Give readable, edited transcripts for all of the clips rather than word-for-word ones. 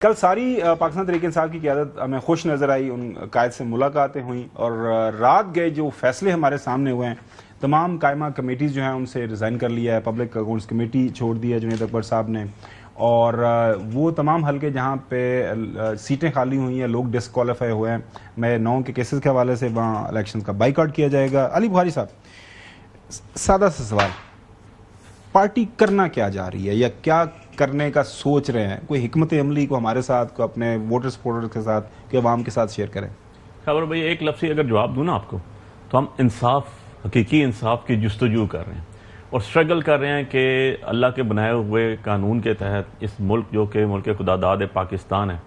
कल सारी पाकिस्तान तहरीक इंसाफ की क़यादत हमें खुश नज़र आई, उन कायद से मुलाकातें हुई और रात गए जो फैसले हमारे सामने हुए हैं। तमाम कायमा कमेटीज़ जो हैं उनसे रिज़ाइन कर लिया है, पब्लिक अकाउंट्स कमेटी छोड़ दी है जुनैद अकबर साहब ने, और वो तमाम हल्के जहाँ पे सीटें खाली हुई हैं, लोग डिसक्वालीफाई हुए हैं, मैं 9 के केसेस के हवाले से वहाँ इलेक्शन का बाइकआउट किया जाएगा। अली बुखारी साहब, सादा सा सवाल, पार्टी करना क्या जा रही है या क्या करने का सोच रहे हैं? कोई हिकमत अमली को हमारे साथ, को अपने वोटर सपोर्टर्स के साथ, कि अवाम के साथ शेयर करें। खबर भाई, एक लफ्ज़ अगर जवाब दूं ना आपको, तो हम इंसाफ, हकीकी इंसाफ की जुस्तजू कर रहे हैं और स्ट्रगल कर रहे हैं कि अल्लाह के बनाए हुए कानून के तहत इस मुल्क, जो कि मुल्क खुदादाद पाकिस्तान है,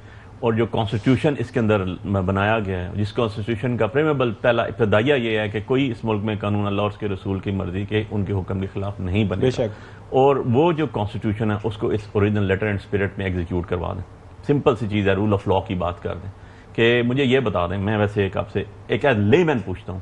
और जो कॉन्स्टिट्यूशन इसके अंदर बनाया गया है, जिस कॉन्स्टिट्यूशन का प्रेमेबल पहला इब्तदाइया ये है कि कोई इस मुल्क में कानून अल्लाह और उसके रसूल की मर्जी के, उनके हुक्म के खिलाफ नहीं बने, और वो जो कॉन्स्टिट्यूशन है उसको इस ओरिजिनल लेटर एंड स्पिरिट में एग्जीक्यूट करवा दें। सिंपल सी चीज़ है, रूल ऑफ लॉ की बात कर दें कि मुझे ये बता दें, मैं वैसे एक आपसे एक लेमैन पूछता हूँ,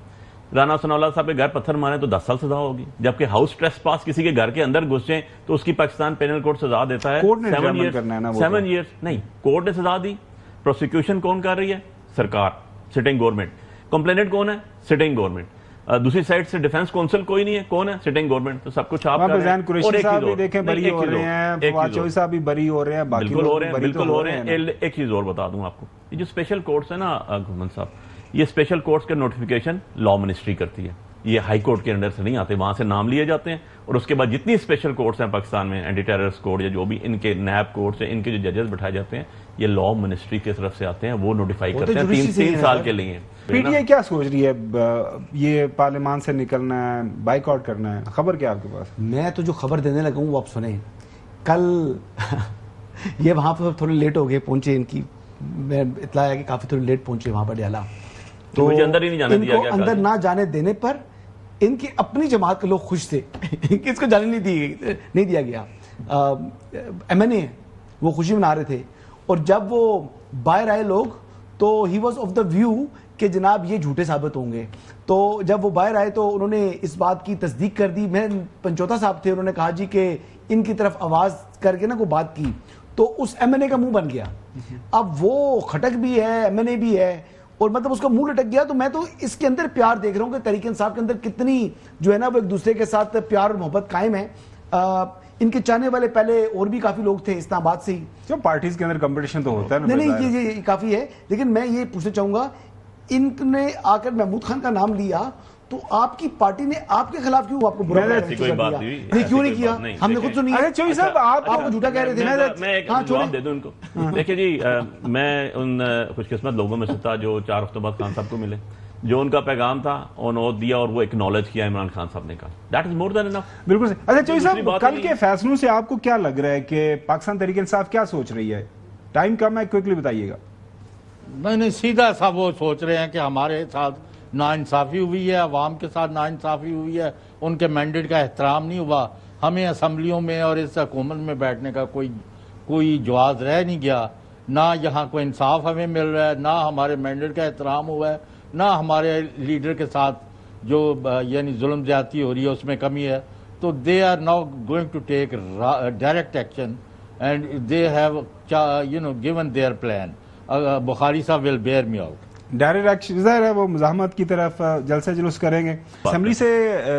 राना सनाउल्लाह साहब के घर पत्थर मारे तो 10 साल सजा होगी, जबकि हाउस ट्रेसपास किसी के घर के अंदर घुस जाए तो उसकी पाकिस्तान पेनल कोड सजा देता है 7 ईयर्स। नहीं, कोर्ट ने सजा दी। प्रोसिक्यूशन कौन कर रही है? सरकार, सिटिंग गवर्नमेंट। कंप्लेनेंट कौन है? Sitting government. दूसरी साइड से डिफेंस काउंसिल कोई नहीं है, कौन है? Sitting government. तो सब कुछ आप कर रहे हैं। कुरैशी साहब भी देखें बरी हो रहे हैं, फवाद चौधरी साहब भी बरी हो रहे हैं, बिल्कुल हो रहे हैं, बिल्कुल हो रहे हैं। एक चीज और बता दूं आपको, ये जो स्पेशल कोर्ट्स है ना घुमन साहब, ये स्पेशल कोर्ट्स के नोटिफिकेशन लॉ मिनिस्ट्री करती है, ये हाई कोर्ट के अंडर से नहीं आते, वहां से नाम लिए जाते हैं, और उसके बाद जितनी स्पेशल कोर्ट्स हैं पाकिस्तान में, एंटी टेररिस्ट कोर्ट या जो भी इनके नैब कोर्ट्स हैं, इनके जो जजेस बैठाए जाते हैं, ये लॉ मिनिस्ट्री की तरफ से आते हैं, वो नोटिफाई करते हैं 3 साल के लिए। पीटीआई क्या सोच रही है? ये पार्लियामान से निकलना है, बाइकआउट करना है, खबर क्या आपके पास? मैं तो जो खबर देने लगा हूँ वो आप सुने। कल ये वहाँ पर थोड़े लेट हो गए पहुंचे, इनकी मैं इतला है कि काफी थोड़ी लेट पहुंचे वहां पर डियाला, तो मुझे अंदर ही नहीं जाने दिया गया। अंदर ना जाने देने पर इनकी अपनी जमात के लोग खुश थे कि इसको जाने नहीं दिया गया। MNA वो खुशी मना रहे थे, और जब वो बाहर आए लोग तो he was of the view कि जनाब ये झूठे साबित होंगे। तो जब वो बाहर आए तो उन्होंने इस बात की तस्दीक कर दी। मैं पंचोता साहब थे, उन्होंने कहा जी कि इनकी तरफ आवाज करके ना कोई बात की, तो उस MNA का मुंह बन गया। अब वो खटक भी है, MNA भी है, और मतलब उसका मुंह लटक गया। तो मैं तो इसके अंदर प्यार देख रहा हूं कि तहरीक इंसाफ के अंदर कितनी जो है ना वो एक दूसरे के साथ प्यार और मोहब्बत कायम है। इनके चाहने वाले पहले और भी काफी लोग थे इस्लामाबाद से ही। जो पार्टीज के अंदर कंपटीशन तो होता है ना। नहीं, ये काफी है, लेकिन मैं ये पूछना चाहूंगा, इनने आकर महमूद खान का नाम लिया तो आपकी पार्टी ने आपके खिलाफ क्यों आपको बुरा कोई बात नहीं क्यों नहीं किया? हमने खुद तो नहीं। अरे चौधरी साहब, आपको झूठा कह रहे थे। मैं एक जवाब दे दूं इनको। देखिए जी, मैं उन खुशकिस्मत लोगों में से था जो 4 हफ्तों बाद खान साहब को मिले, जो उनका पैगाम था उन्होंने दिया और वो एक्नॉलेज किया इमरान खान साहब ने कहा, that is more than enough. बिल्कुल। अच्छा चौधरी साहब, कल के फैसलों से आपको क्या लग रहा है कि पाकिस्तान तहरीक इंसाफ क्या सोच रही है? टाइम कम है, क्विकली बताइएगा। नहीं, सीधा सा वो सोच रहे हैं कि हमारे साथ नाइंसाफ़ी हुई है, अवाम के साथ नाइंसाफ़ी हुई है, उनके मैंडेट का एहतराम नहीं हुआ, हमें असम्बलियों में और इस हुकूमत में बैठने का कोई जवाब रह नहीं गया, ना यहाँ कोई इंसाफ हमें मिल रहा है, ना हमारे मैंडेट का एहतराम हुआ है, ना हमारे लीडर के साथ जो यानी जुल्म ज्यादती हो रही है उसमें कमी है। तो they are now going to take direct action and they have given their plan. Bukhari साहब will bear me out. Direct action ज़ाहिर है वो मुज़ाहमत की तरफ जलसे जुलूस करेंगे, असेंबली से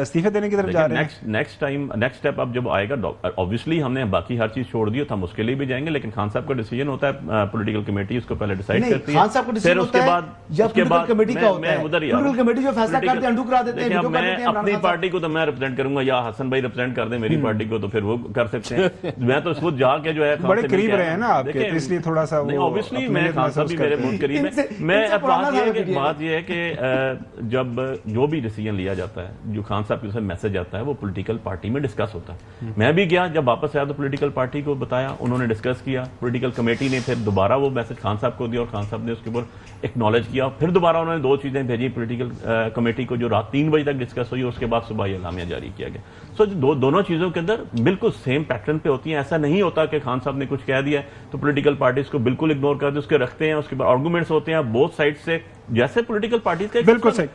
इस्तीफे देने की तरफ जा रहे हैं। नेक्स्ट स्टेप अब जब आएगा, ऑब्वियसली हमने बाकी हर चीज छोड़ दी, तो हम उसके लिए भी जाएंगे, लेकिन खान साहब का डिसीजन होता है, पॉलिटिकल कमेटी उसको पहले डिसाइड करती है, खान साहब का डिसीजन होता है, उसके बाद कमेटी का होता है, उधर पॉलिटिकल कमेटी जो फैसला करते हैं अंडू करा देते हैं। मैं अपनी पार्टी को तो मैं रिप्रेजेंट करूंगा, या हसन भाई रिप्रेजेंट कर दे मेरी पार्टी को, तो फिर वो कर सकते हैं। मैं तो खुद जाके जो है बड़े करीब रहे हैं ना आपके, इसलिए थोड़ा सा ऑब्वियसली मैं खान साहब भी मेरे बहुत करीब है। मैं बात ये है कि जब जो भी डिसीजन लिया जाता है, जो खान साहब की मैसेज आता है, वो पॉलिटिकल पार्टी में डिस्कस होता है। मैं भी गया, जब वापस आया तो पॉलिटिकल पार्टी को बताया, उन्होंने डिस्कस किया, पॉलिटिकल कमेटी ने फिर दोबारा वो मैसेज खान साहब को दिया और खान साहब ने उसके ऊपर एक्नॉलेज किया। फिर दोबारा उन्होंने 2 चीजें भेजी पॉलिटिकल कमेटी को, जो रात 3 बजे तक डिस्कस हुई, उसके बाद सुबह ये एलामिया जारी किया गया। सो दोनों चीजों के अंदर बिल्कुल सेम पैटर्न पे होती है। ऐसा नहीं होता कि खान साहब ने कुछ कह दिया तो पॉलिटिकल पार्टीज को बिल्कुल इग्नोर कर दे, उसके रखते हैं, उसके बाद आर्गूमेंट्स होते हैं बोथ साइड से, जैसे पॉलिटिकल पार्टीज का। बिल्कुल सही।